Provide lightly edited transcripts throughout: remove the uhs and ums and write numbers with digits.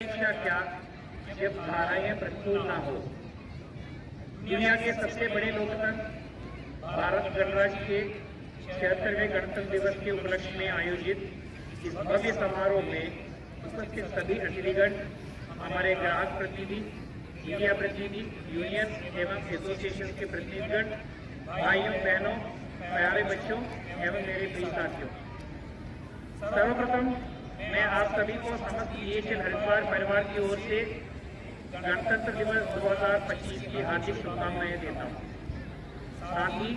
का क्या जब धाराएं प्रतिकूल ना हो। दुनिया के सबसे बड़े लोकतंत्र भारत गणराज्य के 76वें गणतंत्र दिवस के उपलक्ष्य में आयोजित इस भव्य समारोह में उपस्थित सभी अतिथिगण, हमारे ग्राहक प्रतिनिधि, मीडिया प्रतिनिधि, यूनियन एवं एसोसिएशन के प्रतिनिधिगण, भाइयों बहनों, प्यारे बच्चों एवं मेरे प्रिय साथियों, सर्वप्रथम मैं आप सभी को समस्त बीएचएल हरिद्वार परिवार की ओर से गणतंत्र दिवस 2025 की हार्दिक शुभकामनाएं देता हूँ। साथ ही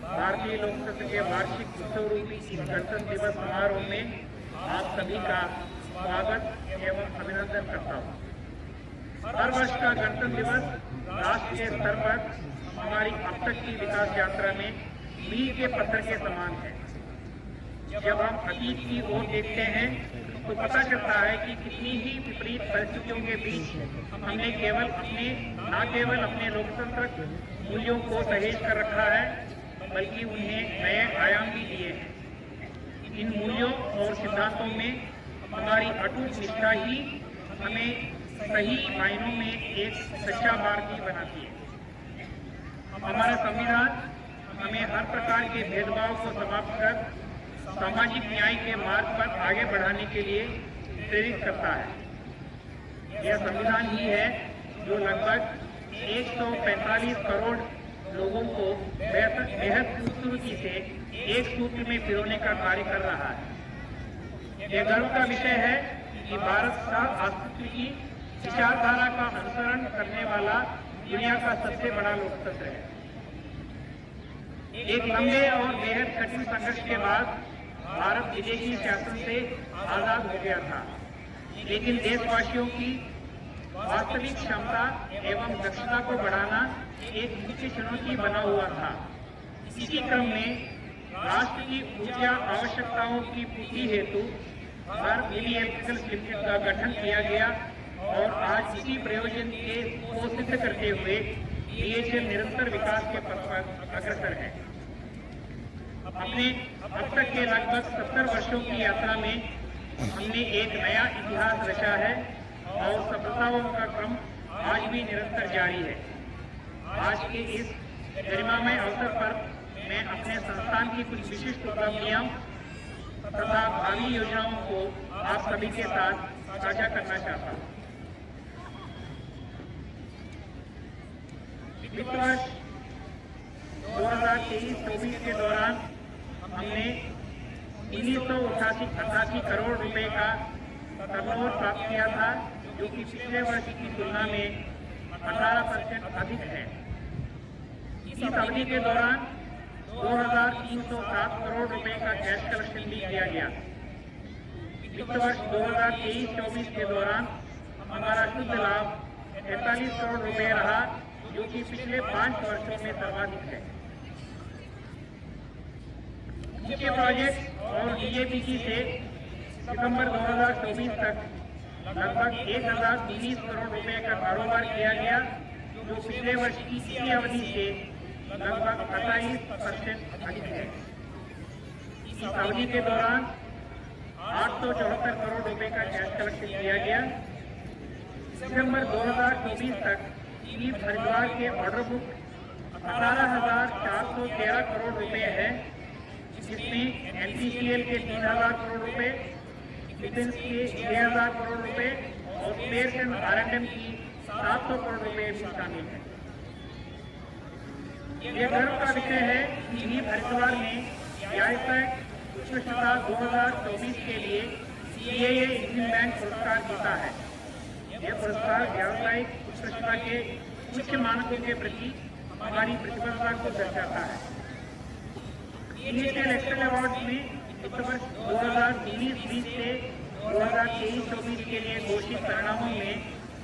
भारतीय लोकतंत्र के वार्षिक उत्सव रूपी इस गणतंत्र दिवस समारोह में आप सभी का स्वागत एवं अभिनंदन करता हूँ। हर वर्ष का गणतंत्र दिवस राष्ट्र के स्तर पर हमारी अब तक की विकास यात्रा में मील के पत्थर के समान है। जब हम अतीत की ओर देखते हैं तो पता चलता है कि कितनी ही विपरीत परिस्थितियों के बीच हमने न केवल अपने लोकतंत्र मूल्यों को सहेज कर रखा है, बल्कि उन्हें नए आयाम भी दिए हैं। इन मूल्यों और सिद्धांतों में हमारी अटूट निष्ठा ही हमें सही मायनों में एक सच्चा भारतीय बनाती है। हमारा संविधान हमें हर प्रकार के भेदभाव को समाप्त कर सामाजिक न्याय के मार्ग पर आगे बढ़ाने के लिए प्रेरित करता है। यह संविधान ही है जो लगभग 145 करोड़ लोगों को बेहद खूबसूरती से एक सूत्र में पिरोने का कार्य कर रहा है। यह गर्व का विषय है कि भारत अस्तित्व की विचारधारा का अनुसरण करने वाला दुनिया का सबसे बड़ा लोकतंत्र है। एक लंबे और बेहद कठिन संघर्ष के बाद भारत विदेशी शासन से आजाद हो गया था, लेकिन देशवासियों की वास्तविक क्षमता एवं दक्षता को बढ़ाना एक मुख्य चुनौती बना हुआ था। इसी क्रम में राष्ट्र की ऊर्जा आवश्यकताओं की पूर्ति हेतु भारत हेवी इलेक्ट्रिकल्स लिमिटेड का गठन किया गया और आज इसी प्रयोजन को सिद्ध करते हुए बीएचएल निरंतर विकास के पथ पर अग्रसर है। अपने अब तक के लगभग 70 वर्षों की यात्रा में हमने एक नया इतिहास रचा है और सफलताओं का क्रम आज भी निरंतर जारी है। आज के इस गरिमामय अवसर पर मैं अपने संस्थान की कुछ विशिष्ट उपलब्धियों तथा भावी योजनाओं को आप सभी के साथ साझा करना चाहता हूँ। वित्त वर्ष 2023-24 के दौरान हमने 1988 करोड़ रुपए का टर्नओवर प्राप्त किया था, जो कि पिछले वर्ष की तुलना में 18% अधिक है। इस अवधि के दौरान 2307 करोड़ रुपए का कैश कलेक्शन भी किया गया। वित्त वर्ष 2023-24 के दौरान हमारा शुद्ध लाभ 43 करोड़ रुपए रहा, जो कि पिछले 5 वर्षों में सर्वाधिक है। मुख्य प्रोजेक्ट और डीएपीजी से सितंबर 2024 तक लगभग 1019 करोड़ रुपए का कारोबार किया गया, जो पिछले वर्ष की इसी अवधि से लगभग 28% अधिक है। इस अवधि के दौरान 874 करोड़ रुपए का कैश कलेक्शन किया गया। सितंबर 2024 तक टीवी हरिद्वार के ऑर्डर बुक 18,413 करोड़ रुपए है, जिसमें एनपीसीएल के 3,000 करोड़ रुपए, डिफेंस के 6,000 करोड़ रुपए और स्पेस एंड आरएंडएम की 700 करोड़ रुपए भी शामिल है। यह गर्व का विषय है कि टीवी हरिद्वार ने व्यावसायिक उत्कृष्टता 2024 के लिए सीएए इंडियन बैंक पुरस्कार जीता है। यह पुरस्कार व्यावसायिक उत्कृष्टता के उच्च मानकों के प्रति हमारी प्रतिबद्धता को दर्शाता है। बीएचएल एक्सेल अवार्ड में वित्त वर्ष 2019-20 से 2023-24 के लिए घोषित परिणामों में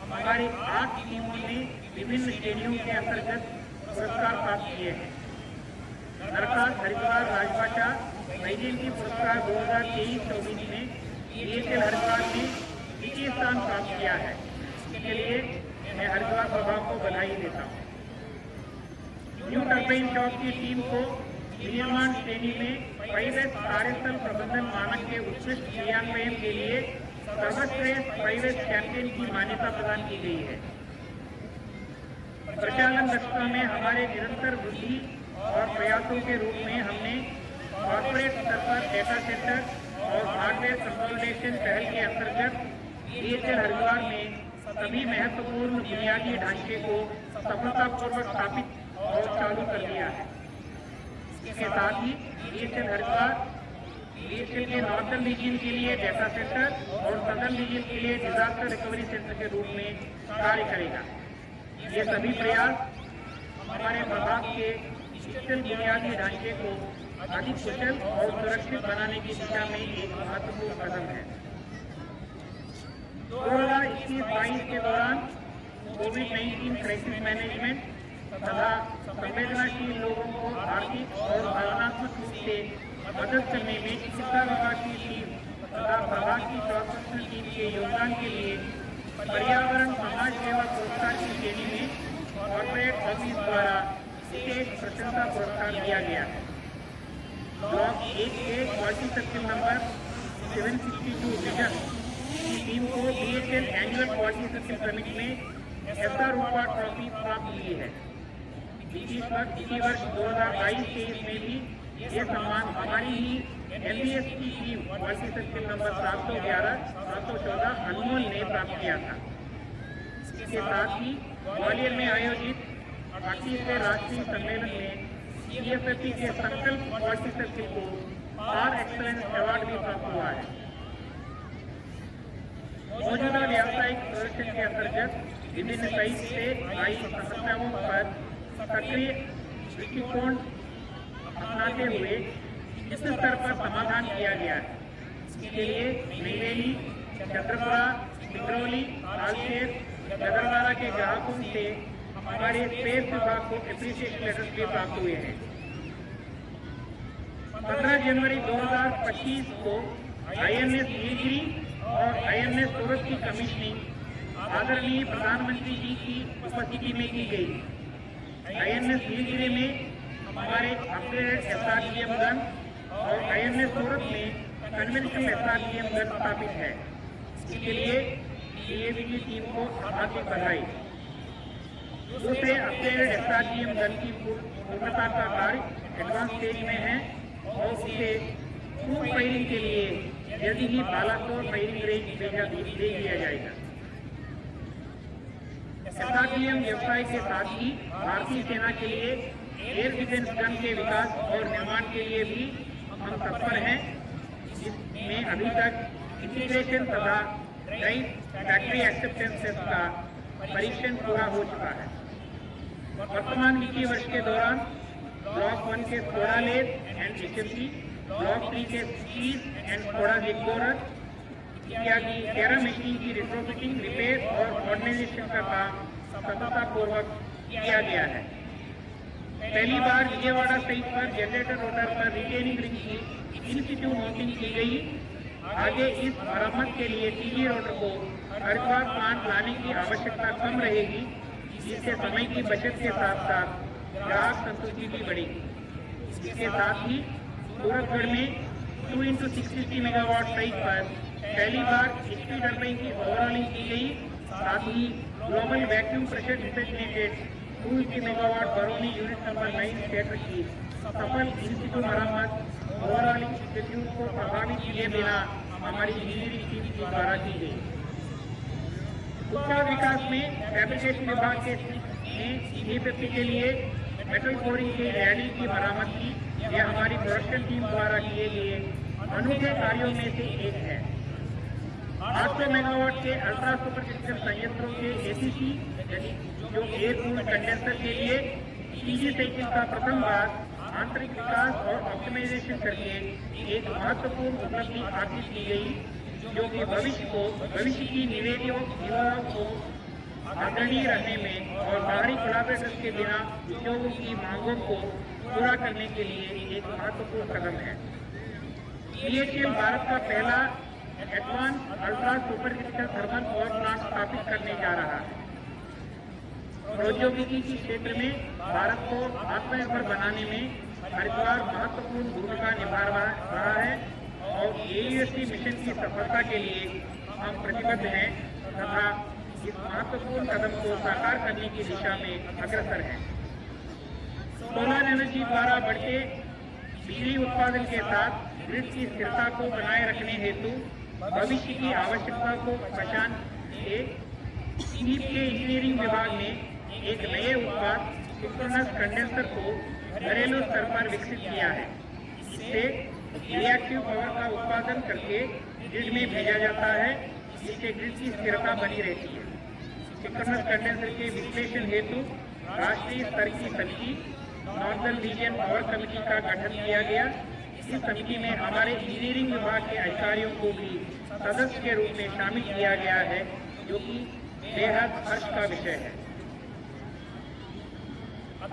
हमारी 8 टीमों ने विभिन्न श्रेणियों के अंतर्गत पुरस्कार प्राप्त किए हैं। नरकास हरिद्वार राजभाषा नईदेवी पुरस्कार 2023-24 में बीएचएल हरिद्वार ने द्वितीय स्थान प्राप्त किया है। इसके लिए मैं हरिद्वार प्रभाग को बधाई देता हूँ। न्यू टर्बाइन शॉप की टीम को विनिर्माण श्रेणी में परिवेश कार्यस्थल प्रबंधन मानक के उत्कृष्ट क्रियान्वयन के लिए सर्वश्रेष्ठ प्राइवेट चैंपियन की मान्यता प्रदान की गई है। प्रचालन दक्षता में हमारे निरंतर वृद्धि और प्रयासों के रूप में हमने कॉर्पोरेट स्तर पर डेटा सेंटर और हार्डवेयर कंसोलिडेशन पहल के अंतर्गत DHL हरिद्वार में सभी महत्वपूर्ण बुनियादी ढांचे को सफलतापूर्वक स्थापित और चालू कर दिया है। इसके साथ ही DHL हरिद्वार DHL के नॉर्दर्न रीजन के लिए डेटा सेंटर और सदर्न रीजन के लिए डिजास्टर रिकवरी सेंटर के रूप में कार्य करेगा। ये सभी प्रयास हमारे प्रभाग के डिजिटल बुनियादी ढांचे को अधिक कुशल और सुरक्षित बनाने की दिशा में एक महत्वपूर्ण कदम है। 2021-22 के दौरान कोविड-19 क्राइसिस मैनेजमेंट तथा संवेदनशील लोगों को आर्थिक और भावनात्मक रूप से मदद करने में चिकित्सा विभाग की टीम तथा प्रभाग की क्रॉस टीम के योगदान के लिए पर्यावरण समाज सेवा पुरस्कार की श्रेणी में कॉर्पोरेट ऑफिस द्वारा विशेष प्रशंसा पुरस्कार दिया गया है। ब्लॉक 1 के क्वालिटी सर्किल नंबर 762 विजन की टीम को DHL annual quality circle summit में SR रूपा ट्रॉफी प्राप्त हुई है। इसी वर्ष 2022-23 में भी ये सम्मान हमारी ही MBS की टीम क्वालिटी सर्किल नंबर 711-714 अनमोल ने प्राप्त किया था। इसके साथ ही ग्वालियर में आयोजित 38वें राष्ट्रीय सम्मेलन में CFFP के संकल्प क्वालिटी सर्किल को पार एक्सलेंस अवार्ड भी प्राप्त हुआ है। मौजूदा व्यावसायिक प्रदर्शन के अंतर्गत विभिन्न साइट से आई समस्याओं पर सक्रिय दृष्टिकोण अपनाते हुए इस स्तर पर समाधान किया गया है। इसके लिए नईवेली, चंद्रपुरा, सिंगरौली, तालचेर, गदरवाला के ग्राहकों से हमारे स्पेस विभाग को एप्रिसिएशन लेटर्स भी प्राप्त हुए हैं। 15 जनवरी 2025 को INS नीलगिरी और INS सूरत की कमीशनिंग आदरणीय प्रधानमंत्री जी की उपस्थिति में की गई। INS नीलगिरी में हमारे अपग्रेडेड SRGM गन और INS सूरत में कन्वेंशनल SRGM गन स्थापित है। इसके लिए DAV की टीम को हार्दिक बधाई। दूसरे अपग्रेडेड SRGM गन की पूर्णता का कार्य एडवांस स्टेज में है और उसे क्रूज फायरिंग के लिए जल्दी ही बालाकोट फायरिंग रेंज दे दिया जाएगा। SRGM व्यवसाय के साथ ही भारतीय सेना के लिए एयर डिफेंस गन के विकास और निर्माण के लिए भी हम तत्पर हैं। इसमें अभी तक इंटीग्रेशन तथा फैक्ट्री एक्सेप्टेंस का परीक्षण पूरा हो चुका है। वर्तमान वित्तीय वर्ष के दौरान ब्लॉक 1 के Skoda less and HMC, block 3 के स्कीज एंड स्कोडा जिगबोरर इत्यादि 13 मशीन की रिट्रोफिटिंग, रिपेयर और मॉडर्नाइजेशन का काम सफलतापूर्वक किया गया है। पहली बार विजयवाड़ा साइट पर जनरेटर रोटर पर रिटेनिंग रिंग की इन-सिटू माउंटिंग की गई। आगे इस मरम्मत के लिए TG रोटर को हरिद्वार प्लांट लाने की आवश्यकता कम रहेगी, जिससे समय की बचत के साथ साथ ग्राहक संतुष्टि भी बढ़ेगी। इसके साथ ही सूरतगढ़ में 2x650 मेगावाट साइट पर पहली बार HP टर्बाइन की ओवरऑलिंग की गई। साथ ही ग्लोबल वैक्यूम प्रेशर डिसेंटेड 280 मेगावाट बरौनी यूनिट नंबर 9 थिएटर की सफल इन-सिटू मरम्मत ओवरऑलिंग शेड्यूल को प्रभावित किए बिना हमारी इंजीनियरिंग टीम के द्वारा की गई। उत्पाद विकास में फैब्रिकेशन विभाग के CFFP के लिए मेटल कोरिंग के रैली की मरम्मत की। यह हमारी प्रोडक्शन टीम द्वारा किए गए अनूठे कार्यों में से एक है। 800 मेगावाट के अल्ट्रा सुपरक्रिटिकल संयंत्रों के ACC जो एयर कूल्ड कंडेंसर के लिए TG साइकिल का प्रथम बार आंतरिक विकास और ऑप्टिमाइजेशन करके एक महत्वपूर्ण उपलब्धि हासिल की गई, जो कि भविष्य की निवेदियों को अग्रणी रहने में और बाहरी कोलैबोरेटर्स के बिना उद्योगों की मांगों को पूरा करने के लिए एक महत्वपूर्ण कदम है। DHL भारत का पहला advance ultra supercritical thermal power plant स्थापित करने जा रहा है। प्रौद्योगिकी के क्षेत्र में भारत को आत्मनिर्भर बनाने में हरिद्वार महत्वपूर्ण भूमिका निभा रहा है और AUSC मिशन की सफलता के लिए हम प्रतिबद्ध हैं तथा इस महत्वपूर्ण कदम को साकार करने की दिशा में अग्रसर हैं। सोलर एनर्जी द्वारा बढ़ते बिजली उत्पादन के साथ ग्रिड की स्थिरता को बनाए रखने हेतु भविष्य की आवश्यकता को पहचान के ईप के इंजीनियरिंग विभाग ने एक नए उत्पाद सिंक्रोनस कंडेंसर को घरेलू स्तर पर विकसित किया है। इससे रिएक्टिव पावर का उत्पादन करके ग्रिड में भेजा जाता है, जिससे ग्रिड की स्थिरता बनी रहती है। सिंक्रोनस कंडेंसर के विश्लेषण हेतु राष्ट्रीय स्तर की समिति नॉर्दर्न रीजन पावर कमेटी का गठन किया गया। इस समिति में हमारे इंजीनियरिंग विभाग के अधिकारियों को भी सदस्य के रूप में शामिल किया गया है, जो कि बेहद हर्ष का विषय है।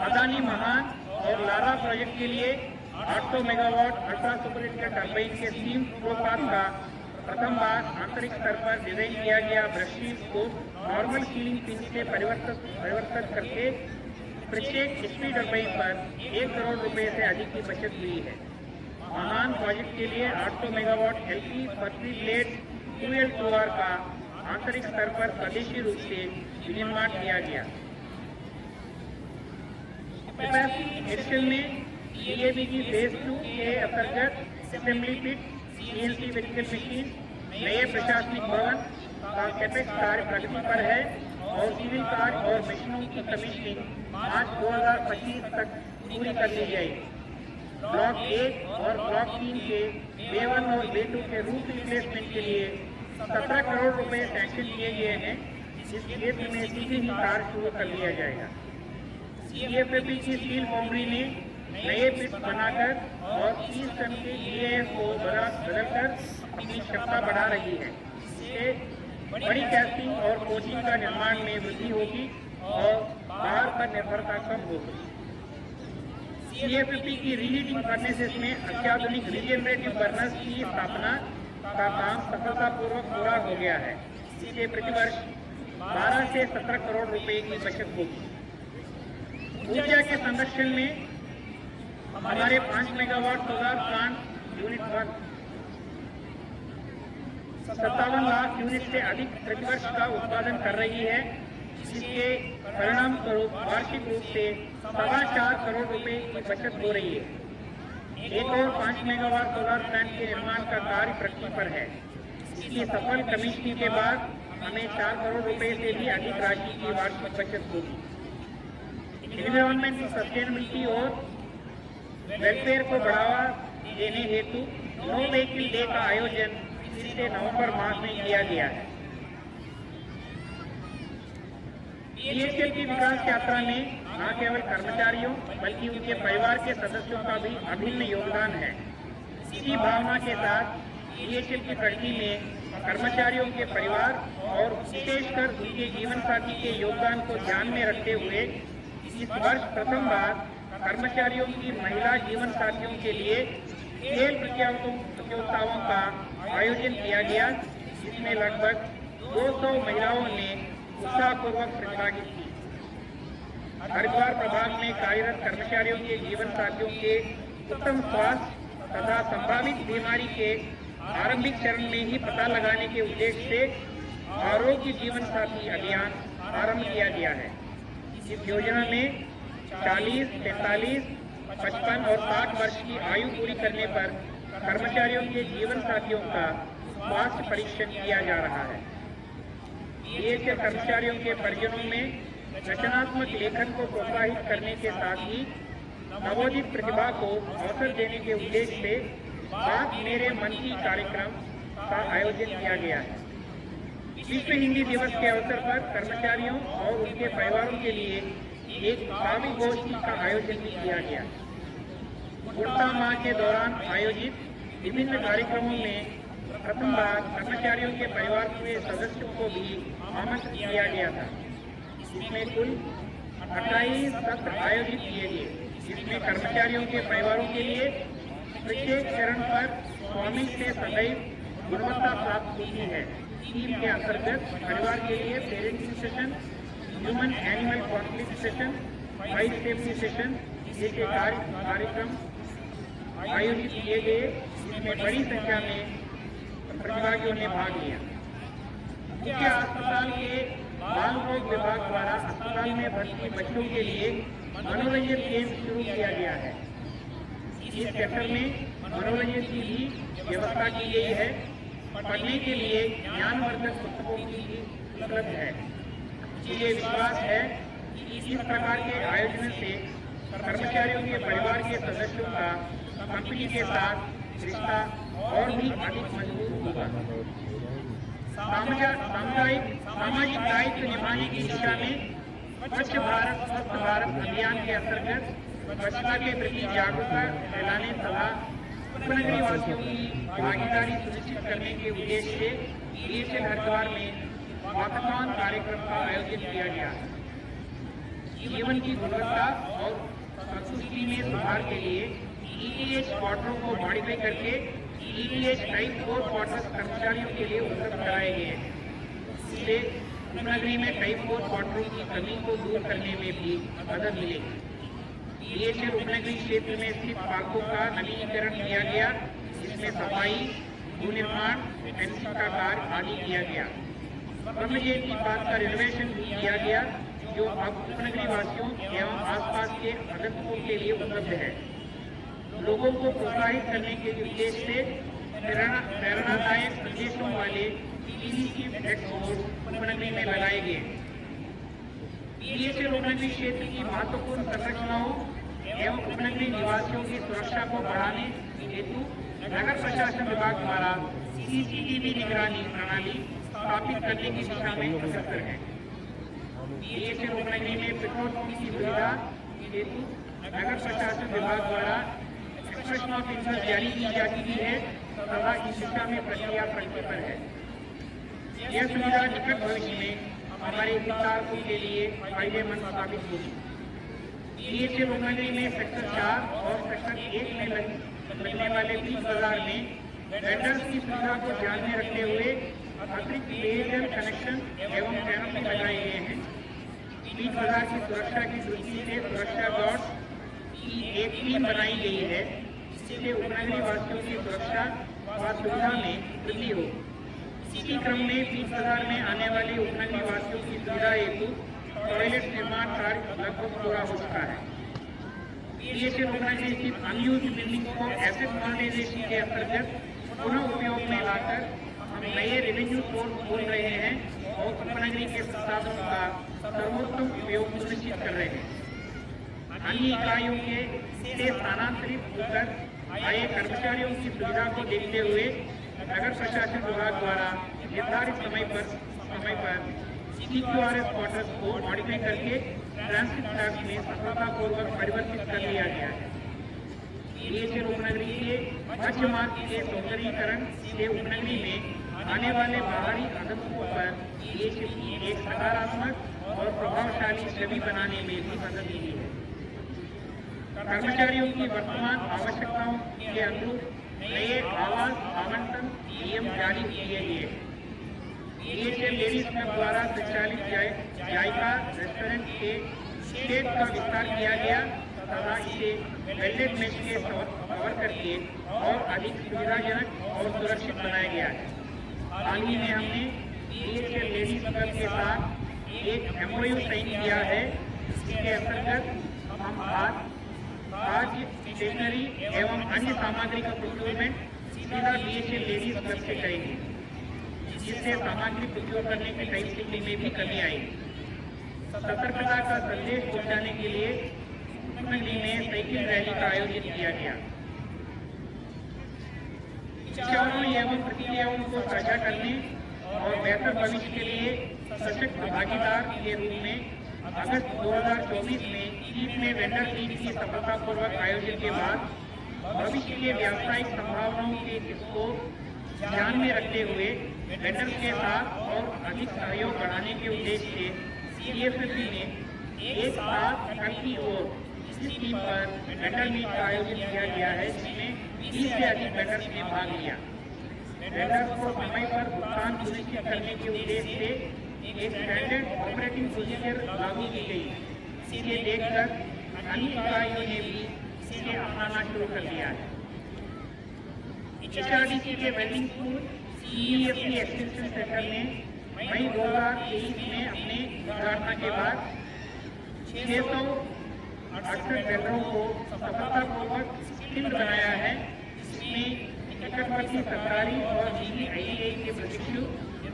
अदानी महान और लारा प्रोजेक्ट के लिए 800 मेगावाट अल्ट्रा सुपरहीटर टर्बाइन के स्टीम फ्लोपाथ का प्रथम बार आंतरिक स्तर पर डिजाइन किया गया ब्रशशीट को नॉर्मल सीलिंग पिन से परिवर्तित करके प्रत्येक HP टर्बाइन पर 1 करोड़ रुपए से अधिक की बचत हुई है। महान प्रोजेक्ट के लिए 800 मेगावाट LP पतली प्लेट 2L2R का आंतरिक स्तर पर स्वदेशी रूप से विनिर्माण किया गया। कैपेसिटी एडिशन में DAB की फेज 2 के अंतर्गत असेंबली पिट, CNC वेरिकल मशीन, नए प्रशासनिक भवन का कैपेक्स कार्य प्रगति पर है और सिविल कार्य और मशीनों की कमीशनिंग मार्च 2025 तक पूरी कर ली जाएगी। ब्लॉक 1 और ब्लॉक 3 के B1 और B2 के रूट रिप्लेसमेंट के लिए 17 करोड़ रुपए सैंक्शन किए गए हैं। इस क्षेत्र में शीघ्र ही कार्य शुरू कर लिया जाएगा। CFAP की स्टील फाउंड्री ने नए पिट बनाकर और 30 टन के EAF को बदलकर अपनी क्षमता बढ़ा रही है। इससे बड़ी कैस्टिंग और कोचिंग का निर्माण में वृद्धि होगी और बाहर पर निर्भरता कम होगी। CFAP की रीहीटिंग फर्नेसेस में अत्याधुनिक रीजनरेटिव बर्नर्स की स्थापना का काम सफलतापूर्वक पूरा हो गया है। इससे प्रतिवर्ष 12 से 17 करोड़ रुपए की बचत होगी। ऊर्जा के संरक्षण में हमारे 5 megawatt solar plant unit 1 57 lakh unit से अधिक प्रतिवर्ष का उत्पादन कर रही है, जिसके परिणाम स्वरूप वार्षिक रूप से 4.25 करोड़ रुपए की बचत हो रही है। एक और 5 मेगावाट सोलर प्लांट के निर्माण का कार्य प्रगति पर है। इसकी सफल कमीशनिंग के बाद हमें 4 करोड़ रुपए से भी अधिक राशि की वार्षिक बचत होगी। एनवायरमेंटल सस्टेनेबिलिटी और वेलफेयर को बढ़ावा देने हेतु नो व्हीकल डे का आयोजन पिछले नवंबर माह में किया गया है। DHL की विकास यात्रा में न केवल कर्मचारियों बल्कि उनके परिवार के सदस्यों का भी अभिन्न योगदान है। इसी भावना के साथ DHL की प्रगति में कर्मचारियों के परिवार और विशेषकर उनके जीवन साथी के योगदान को ध्यान में रखते हुए इस वर्ष प्रथम बार कर्मचारियों की महिला जीवन साथियों के लिए खेल प्रतियोगिताओं का आयोजन किया गया, जिसमें लगभग 200 महिलाओं ने उत्साहपूर्वक प्रतिभागिता की। हरिद्वार प्रभाग में कार्यरत कर्मचारियों के जीवन साथियों के उत्तम स्वास्थ्य तथा संभावित बीमारी के आरंभिक चरण में ही पता लगाने के उद्देश्य से आरोग्य जीवन साथी अभियान आरंभ किया गया है। इस योजना में 40, 45, 55 और 60 वर्ष की आयु पूरी करने पर कर्मचारियों के जीवन साथियों का स्वास्थ्य परीक्षण किया जा रहा है। DHL कर्मचारियों के परिजनों में रचनात्मक लेखन को प्रोत्साहित करने के साथ ही नवोदित प्रतिभा को अवसर देने के उद्देश्य से बात मेरे मन की कार्यक्रम का आयोजन किया गया है। विश्व हिंदी दिवस के अवसर पर कर्मचारियों और उनके परिवारों के लिए एक काव्य गोष्ठी का आयोजन भी किया गया। उड़ता माह के दौरान आयोजित विभिन्न कार्यक्रमों में प्रथम बार कर्मचारियों के परिवार के सदस्यों को भी आमंत्रित किया गया था। इसमें कुल 28 सत्र आयोजित किए गए, जिसमें कर्मचारियों के परिवारों के लिए प्रत्येक चरण पर स्वामी से सदैव गुणवत्ता प्राप्त होती है। स्कीम के अंतर्गत परिवार के लिए parenting session, human animal conflict session, file safety session जैसे कार्यक्रम आयोजित किए गए, जिसमें बड़ी संख्या में प्रतिभागियों ने भाग लिया। मुख्य अस्पताल के बाल रोग विभाग द्वारा अस्पताल में भर्ती बच्चों के लिए मनोरंजन केंद्र शुरू किया गया है। इस सेक्टर में मनोरंजन की भी व्यवस्था की गई है। पढ़ने के लिए ज्ञानवर्धक पुस्तकों की भी उपलब्ध है। मुझे विश्वास है कि इस प्रकार के आयोजन से कर्मचारियों के परिवार के सदस्यों का कंपनी के साथ रिश्ता और भी अधिक मजबूत होगा। सामाजिक दायित्व निभाने की दिशा में स्वच्छ भारत स्वस्थ भारत अभियान के अंतर्गत स्वच्छता के प्रति जागरूकता फैलाने तथा उपनगरीय वासियों की भागीदारी सुनिश्चित करने के उद्देश्य से DHL हरिद्वार में वाकथॉन कार्यक्रम का आयोजन किया गया। जीवन की गुणवत्ता और संतुष्टि में सुधार के लिए ETH क्वार्टरों को मॉडिफाई करके ETH टाइप 4 क्वार्टर्स कर्मचारियों के लिए उपलब्ध कराए गए हैं। इससे उपनगरी में टाइप 4 क्वार्टरों की कमी को दूर करने में भी मदद मिलेगी। DHL उपनगरी क्षेत्र में स्थित पार्कों का नवीनीकरण किया गया, जिसमें सफाई, भू निर्माण, फेंसिंग का कार्य आदि किया गया। ब्रह्म जयंती पार्क का रिनोवेशन भी किया गया, जो अब उपनगरी वासियों एवं आसपास के आगंतुकों के लिए उपलब्ध है। लोगों को प्रोत्साहित करने के उद्देश्य से प्रेरणादायक संदेशों वाले PVC फ्लेक्स उपनगरी में लगाए गए। DHL उपनगरी क्षेत्र की महत्वपूर्ण संरचनाओं एवं उपनगरी निवासियों की सुरक्षा को बढ़ाने हेतु नगर प्रशासन विभाग द्वारा CCTV निगरानी प्रणाली स्थापित करने की दिशा में अग्रसर है। DHL उपनगरी में पेट्रोल पंप की सुविधा हेतु नगर प्रशासन विभाग द्वारा एक्सप्रेशन ऑफ इंटरेस्ट जारी की जा चुकी है तथा इस दिशा में प्रक्रिया प्रगति पर है। यह सुविधा निकट भविष्य में हमारे हितधारकों के लिए फायदेमंद साबित होगी। DHL उपनगरी में सेक्टर 4 और सेक्टर 1 में लगने वाले 20 बाजार में वेंडर्स की सुविधा को ध्यान में रखते हुए अतिरिक्त पेयजल कनेक्शन एवं कैनोपी लगाए गए हैं। 20 बाजार की सुरक्षा की दृष्टि से सुरक्षा गार्ड की एक टीम बनाई गई है, जिससे उपनगरी वासियों की सुरक्षा व सुविधा में वृद्धि हो। इसी क्रम में 20 बाजार में आने वाले उपनगरी वासियों की सुविधा हेतु टॉयलेट निर्माण कार्य लगभग पूरा हो चुका है। DHL उपनगरी स्थित अनयूज्ड बिल्डिंग को एसेट मॉडर्नाइजेशन के अंतर्गत पुनः उपयोग में लाकर हम नए रेवेन्यू सोर्स खोल रहे हैं और उपनगरी के संसाधनों का सर्वोत्तम उपयोग सुनिश्चित कर रहे हैं। अन्य इकाइयों से स्थानांतरित होकर आए कर्मचारियों की सुविधा को देखते हुए नगर प्रशासन विभाग द्वारा निर्धारित समय पर CQRS क्वार्टर्स को मॉडिफाई करके ट्रांसिट ट्रैक में सफलतापूर्वक परिवर्तित कर लिया गया है। DHL उपनगरी के मध्य मार्ग के सौंदर्यीकरण से उपनगरी में आने वाले बाहरी आगंतुकों पर DHL की एक सकारात्मक और प्रभावशाली छवि बनाने में भी मदद मिली है। कर्मचारियों की वर्तमान आवश्यकताओं के अनुरूप नए आवास आवंटन नियम जारी किए गए। DHL लेडीज क्लब द्वारा संचालित जायका रेस्टोरेंट के स्टेट का विस्तार किया गया तथा इसे वेल्डेड मेश के कवर करके और अधिक सुविधाजनक और सुरक्षित बनाया गया है। हाल ही में हमने DHL लेडीज क्लब के साथ एक MOU साइन किया है, जिसके अंतर्गत हम आज स्टेशनरी एवं अन्य सामग्री का प्रोक्योरमेंट सीधा DHL लेडीज क्लब से करेंगे, जिससे सामग्री प्रयोग करने की टाइम सीखने में भी कमी आएगी। सतर्कता का संदेश पहुंचाने के लिए उपनगरी में साइकिल रैली का आयोजन किया गया। विचारों एवं प्रक्रियाओं को साझा करने और बेहतर भविष्य के लिए सशक्त भागीदार के रूप में अगस्त 2024 में ईद में वेंडर मीट की सफलतापूर्वक आयोजन के बाद भविष्य के व्यावसायिक संभावनाओं के को ध्यान में रखते हुए वेंडर्स के साथ और अधिक सहयोग बढ़ाने के उद्देश्य से CFFC ने एक साथ कल की ओर इस टीम पर वेंडर मीट का आयोजन किया गया है, जिसमें 20 से अधिक वेंडर्स ने भाग लिया। वेंडर्स को समय पर भुगतान सुनिश्चित करने के उद्देश्य से एक स्टैंडर्ड ऑपरेटिंग प्रोसीजर लागू की गई। इसे देखकर अन्य इकाइयों ने भी इसे अपनाना शुरू कर दिया है। HRDC के welding school CEFC extension centre में मई 2023 में अपने उद्घाटन के बाद 668 वेंडरों को सफलतापूर्वक स्किल्ड बनाया है, जिसमें निकटवर्ती सरकारी और निजी ITI के प्रशिक्षु,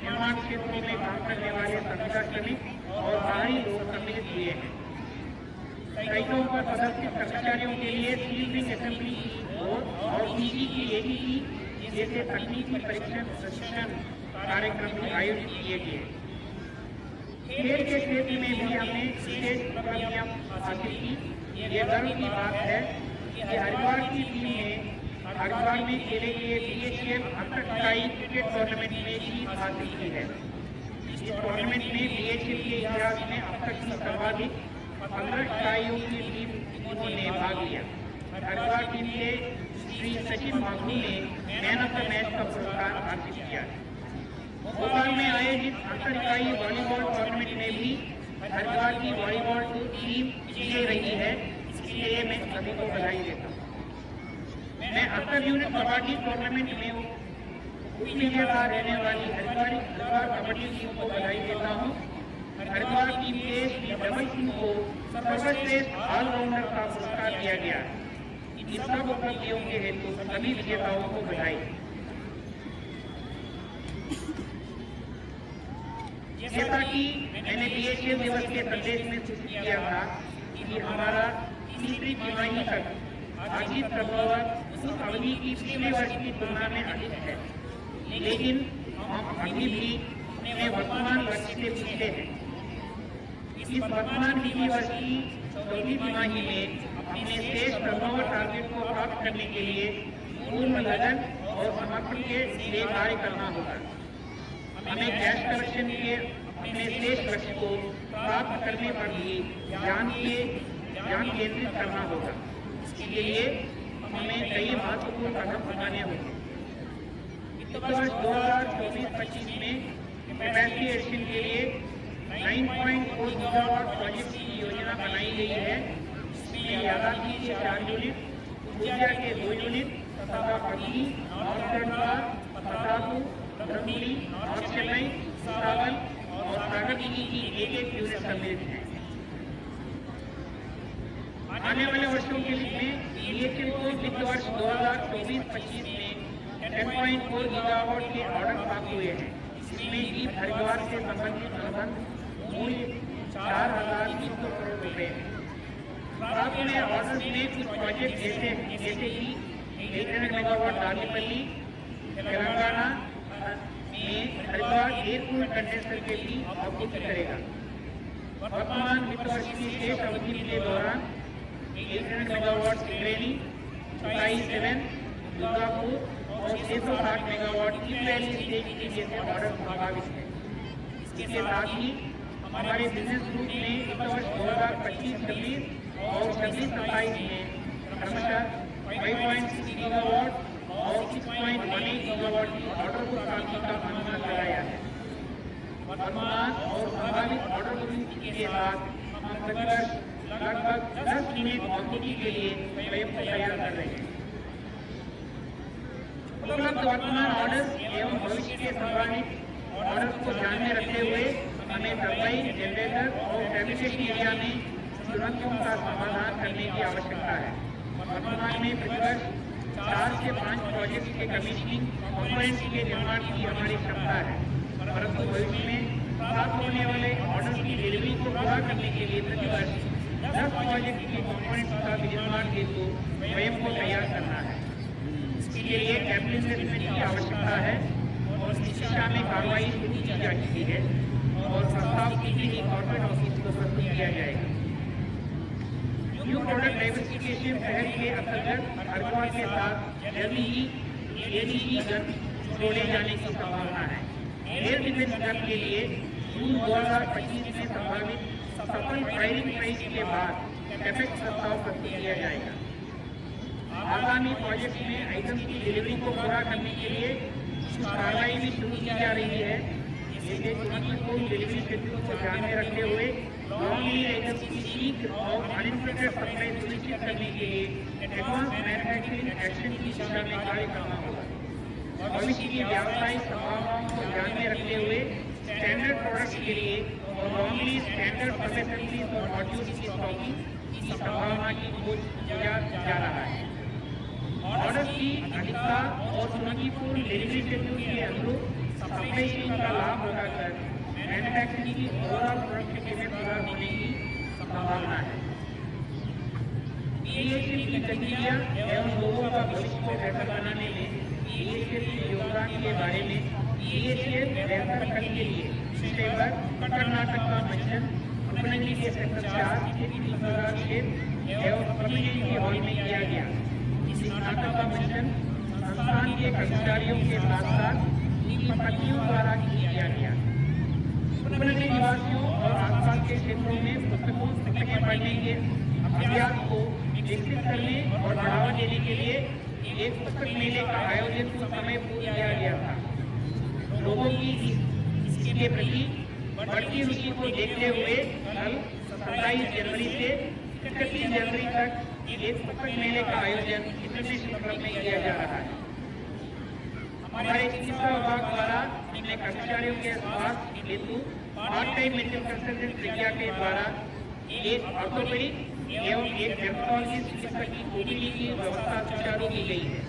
निर्माण क्षेत्रों में काम करने वाले संविदा श्रमिक और बाहरी लोग सम्मिलित हुए हैं। साइटों पर पदस्थित कर्मचारियों के लिए फील्ड असेंबली और PG की ADP जैसे तकनीकी प्रशिक्षण कार्यक्रम भी आयोजित किए गए। खेल के क्षेत्र में भी हमने विशेष उपलब्धियां हासिल की। ये गर्व की बात है कि हरिद्वार की टीम ने हरिद्वार में खेले गए BHF अंतरइकाई क्रिकेट टूर्नामेंट में जीत हासिल की है। इस टूर्नामेंट में BHF के इतिहास में अब तक की सर्वाधिक 15 इकाइयों की टीमों ने भाग लिया। हरिद्वार टीम के श्री सचिन माघू ने मैन ऑफ द मैच का पुरस्कार हासिल किया। भोपाल में आयोजित अंतर इकाई वॉलीबॉल टूर्नामेंट में भी हरिद्वार की वॉलीबॉल टीम विजयी रही है, इसलिए मैं सभी को बधाई देता हूँ। मैं अंतर यूनिट कबड्डी टूर्नामेंट में उप विजेता रहने वाली हरिद्वार कबड्डी टीम को बधाई देता हूँ। हरिद्वार टीम के श्री डबल सिंह को सर्वश्रेष्ठ ऑलराउंडर का पुरस्कार दिया गया। इन सब उपलब्धियों के हेतु सभी विजेताओं को बधाई। जैसा कि मैंने BHF दिवस के संदेश में सूचित किया था कि हमारा तीसरी तिमाही तक अर्जित प्रभाव उस अवधि की पिछले वर्ष की तुलना में अधिक है, लेकिन हम अभी भी अपने वर्तमान वर्ष से पिछले हैं। इस वर्तमान विधि वर्ष की चौथी तिमाही में अपने शेष प्रभाव टारगेट को प्राप्त करने के लिए पूर्ण लगन और समर्पण के लिए कार्य करना होगा। हमें कैश कलेक्शन के अपने शेष लक्ष्य को प्राप्त करने पर भी ध्यान केंद्रित करना होगा। इसके लिए हमें कई महत्वपूर्ण कदम उठाने होंगे। वित्त वर्ष 2024-25 में कैपेसिटी एडिशन के लिए 9.4 गीगावाट प्रोजेक्ट की योजना बनाई गई है, जिसमें यादाश्ती के 4 यूनिट, ऊर्जा के 2 यूनिट तथा पटनी, नॉर्थ गढ़वाल, फतेहपुर, धर्मपुरी, नॉर्थ चेन्नई, सावन और सागर की एक यूनिट सम्मिलित है। आने वाले वर्षों के लिए BHF को वित्त वर्ष 2024-25 में 10.4 गीगावाट के ऑर्डर प्राप्त हुए हैं। इसमें जीत हरिद्वार से संबंधित अनुबंध मूल्य 4,300 करोड़ रुपए है। प्राप्त हुए ऑर्डर में कुछ प्रोजेक्ट जैसे कि 800 मेगावाट दार्लीपल्ली, तेलंगाना में हरिद्वार एयरकूल्ड कंडेंसर के भी आपूर्ति करेगा। वर्तमान वित्त वर्ष की शेष अवधि के दौरान 800 मेगावाट सिंगरेली, 27 दुर्गापुर और 660 मेगावाट की वैली स्टेज के जैसे ऑर्डर प्रभावित है। इसके साथ ही हमारे बिजनेस ग्रुप ने वित्त वर्ष 2025-26 और 26-27 में क्रमशः 5.6 गीगावाट और 6.18 गीगावाट की ऑर्डर बुक प्राप्ति का अनुमान लगाया है। वर्तमान और संभावित ऑर्डर बुकिंग के साथ हम प्रतिवर्ष लगभग 10 यूनिट क्वांटिटी के लिए स्वयं को तैयार कर रहे हैं। उपलब्ध वर्तमान ऑर्डर एवं भविष्य के संभावित ऑर्डर को ध्यान में रखते हुए हमें टरबाइन, जनरेटर और फैब्रिकेशन एरिया में चुनौतियों का समाधान करने की आवश्यकता है। वर्तमान में प्रतिवर्ष 4 से 5 प्रोजेक्ट के कमीशनिंग कंपोनेंट्स के निर्माण की हमारी क्षमता है, परंतु भविष्य में प्राप्त होने वाले ऑर्डर की डिलीवरी को पूरा करने के लिए प्रतिवर्ष 10 प्रोजेक्ट के कंपोनेंट्स का निर्माण हेतु स्वयं को तैयार करना है। इसके लिए कैपिटल इन्वेस्टमेंट की आवश्यकता है और इस दिशा में कार्रवाई शुरू की जा चुकी है और प्रस्ताव की भी कॉर्पोरेट ऑफिस को प्रस्तुत किया जाएगा। न्यू प्रोडक्ट डाइवर्सिफिकेशन पहल के अंतर्गत हरिद्वार के साथ जल्दी ही ADG गन जोड़े जाने की संभावना है। एयर डिफेंस गन के लिए जून 2025 में संभावित सफल फायरिंग प्राइस के बाद कैपेक्स प्रस्ताव प्रस्तुत किया जाएगा। आगामी प्रोजेक्ट में आइटम की डिलीवरी को पूरा करने के लिए कार्रवाई भी शुरू की जा रही है। जैसे चुनौतीपूर्ण डिलीवरी शेड्यूल को ध्यान में रखते हुए लॉन्ग लीड आइटम की शीघ्र और अनइंटरप्टेड सप्लाई सुनिश्चित करने के लिए एडवांस मैन्युफैक्चरिंग एक्शन की दिशा में कार्य करना होगा। भविष्य की व्यावसायिक संभावनाओं को ध्यान में रखते हुए स्टैंडर्ड प्रोडक्ट्स के लिए नॉर्मली स्टैंडर्ड प्रोफेशनलीज और मॉड्यूल्स की स्टॉकिंग की संभावना की खोज किया जा रहा है। ऑर्डर की अधिकता और सुनिश्चितपूर्ण डिलीवरी शेड्यूल के अनुरूप सप्लाई चेन का लाभ उठाकर मैन्युफैक्चरिंग की ओवरऑल प्रोडक्टिविटी में सुधार होने की संभावना है। बीएचईएल की गतिविधियां एवं लोगों का भविष्य को बेहतर बनाने में बीएचईएल के योगदान के बारे में बीएचईएल बेहतर कल के लिए विषय पर कर्नाटक का मंचन उपनगरी के सेक्टर 4 के क्षेत्र एवं उपनगरी के हॉल में किया गया। इस नाटक का मंचन संस्थान के कर्मचारियों के साथ साथ उनकी पत्नियों द्वारा किया गया। उपनगरी निवासियों और आसपास के क्षेत्रों में पुस्तकें पढ़ने के अभ्यास को विकसित करने और बढ़ावा देने के लिए एक पुस्तक मेले का आयोजन कुछ समय पूर्व किया गया था। लोगों की इसके प्रति बढ़ती रुचि को देखते हुए कल 27 जनवरी से 31 जनवरी तक एक पुस्तक मेले का आयोजन इंटरनेशनल क्लब में किया जा रहा है। हमारे चिकित्सा विभाग द्वारा अपने कर्मचारियों के स्वास्थ्य हेतु पार्ट टाइम मेडिकल कंसल्टेंट प्रज्ञा के द्वारा एक ऑर्थोपेडिक एवं एक डेर्मेटोलॉजिस्ट चिकित्सक की ओपीडी की व्यवस्था सुचारू की गई है।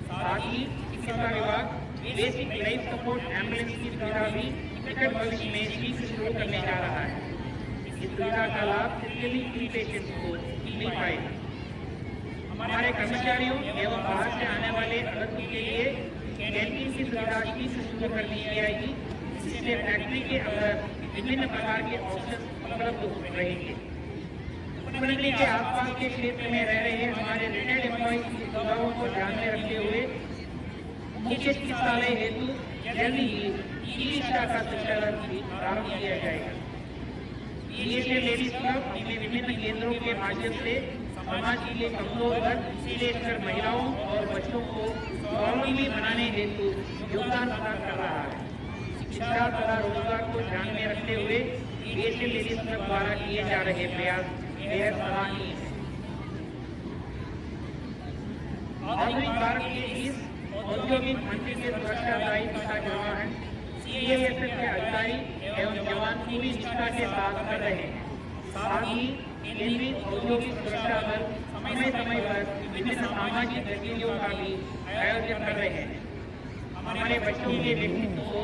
साथ ही चिकित्सा विभाग बेसिक लाइफ सपोर्ट एम्बुलेंस की सुविधा भी निकट भविष्य में शीघ्र शुरू करने जा रहा है। इस सुविधा का लाभ क्रिटिकली इल पेशेंट्स को मिल पाएगा। हमारे कर्मचारियों एवं बाहर से आने वाले अतिथियों के लिए कैंटीन की सुविधा शीघ्र शुरू कर दी जाएगी, जिससे फैक्ट्री के अंदर विभिन्न प्रकार के ऑप्शन उपलब्ध रहेंगे। उपनगरी के आसपास के क्षेत्र में रह रहे हमारे रिटायर्ड एम्प्लॉइज की सुविधाओं को ध्यान में रखते हुए मुख्य चिकित्सालय हेतु जल्दी ही ई-रिक्शा का संचालन भी प्रारंभ किया जाएगा। बीएचईएल लेडीज क्लब अपने विभिन्न केंद्रों के माध्यम से समाज के लिए कमजोर वर्ग से लेकर महिलाओं और बच्चों को स्वावलंबी बनाने हेतु योगदान प्रदान कर रहा है। शिक्षा तथा रोजगार को ध्यान में रखते हुए बीएचईएल लेडीज क्लब द्वारा किए जा रहे प्रयास बेहद सराहनीय है। आधुनिक भारत के इस औद्योगिक मंच के सुरक्षा दायित्व का निर्वहन सीआईएसएफ के अधिकारी एवं जवान पूरी निष्ठा के साथ कर रहे हैं। साथ ही केंद्रीय औद्योगिक सुरक्षा बल समय समय पर विभिन्न सामाजिक गतिविधियों का भी आयोजन कर रहे हैं। हमारे बच्चों के व्यक्तित्व को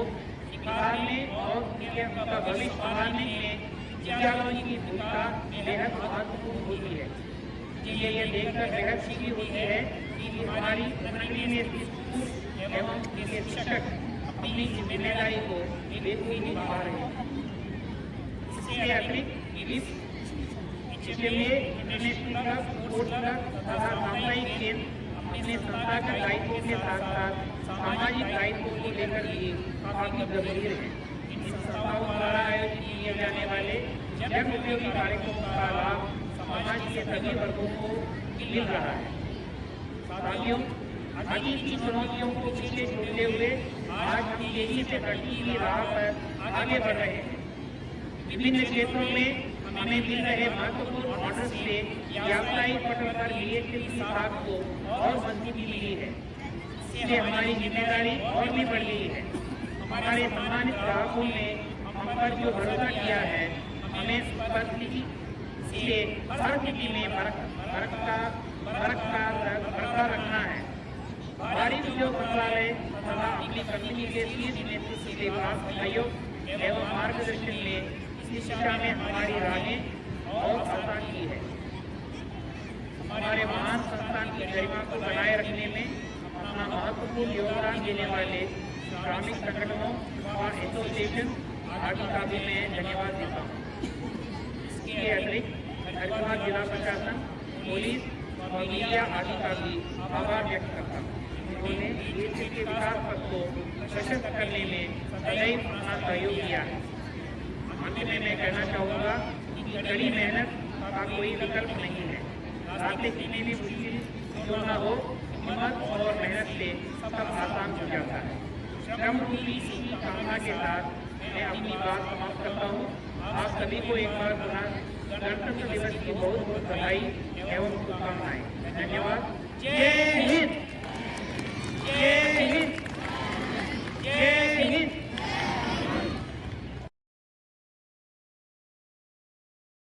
निखारने और उनका भविष्य संभालने में विद्यालयों की भूमिका बेहद महत्वपूर्ण होती है। ये देखकर बेहद खुशी होती है कि हमारी उपनगरी में स्कूल एवं इनके शिक्षक अपनी जिम्मेदारी को बेखूबी निभा रहे हैं। इसके अतिरिक्त इस इंटरनेशनल क्लब, स्पोर्ट्स क्लब तथा सामुदायिक केंद्र अपने संस्थागत दायित्वों के साथ साथ सामाजिक दायित्वों को लेकर भी काफी गंभीर है। इन संस्थाओं द्वारा आयोजित किए जाने वाले जन उपयोगी कार्यक्रमों का लाभ समाज के सभी वर्गों को मिल रहा है। साथियों, आगे की चुनौतियों को पीछे छोड़ते हुए आज हम तेजी से प्रगति की राह पर आगे बढ़ रहे हैं। विभिन्न क्षेत्रों में हमें मिल रहे महत्वपूर्ण ऑर्डर से व्यावसायिक पटल पर बीएचईएल की साख को और मजबूती मिली है। इससे हमारी जिम्मेदारी और भी बढ़ गई है। हमारे सम्मानित ग्राहकों ने हम पर जो भरोसा किया है, हमें स्पष्टि से हर स्थिति में बरकरार रखना है। भारी उद्योग मंत्रालय तथा अपनी कंपनी के शीर्ष नेतृत्व के विकास सहयोग एवं मार्गदर्शन ने इस दिशा में हमारी राहें और आसान की है। हमारे महान संस्थान की गरिमा को बनाए रखने में अपना महत्वपूर्ण योगदान देने वाले श्रमिक संगठनों और एसोसिएशन आदि का भी मैं धन्यवाद देता हूँ। इसके अतिरिक्त हरिद्वार जिला प्रशासन, पुलिस और मीडिया आदि का भी आभार व्यक्त करता हूँ। उन्होंने देश के विकास पथ को सशक्त करने में सदैव अपना सहयोग किया है। अंत में मैं कहना चाहूँगा कि कड़ी मेहनत का कोई विकल्प नहीं है। रास्ते कितनी भी मुश्किल क्यों न हो, हिम्मत और मेहनत से सब आसान हो जाता है। श्रम रूपी इसी कामना के साथ मैं अपनी बात समाप्त करता हूँ। आप सभी को एक बार पुनः गणतंत्र दिवस की बहुत बहुत बधाई एवं शुभकामनाएं। धन्यवाद। जय हिंद।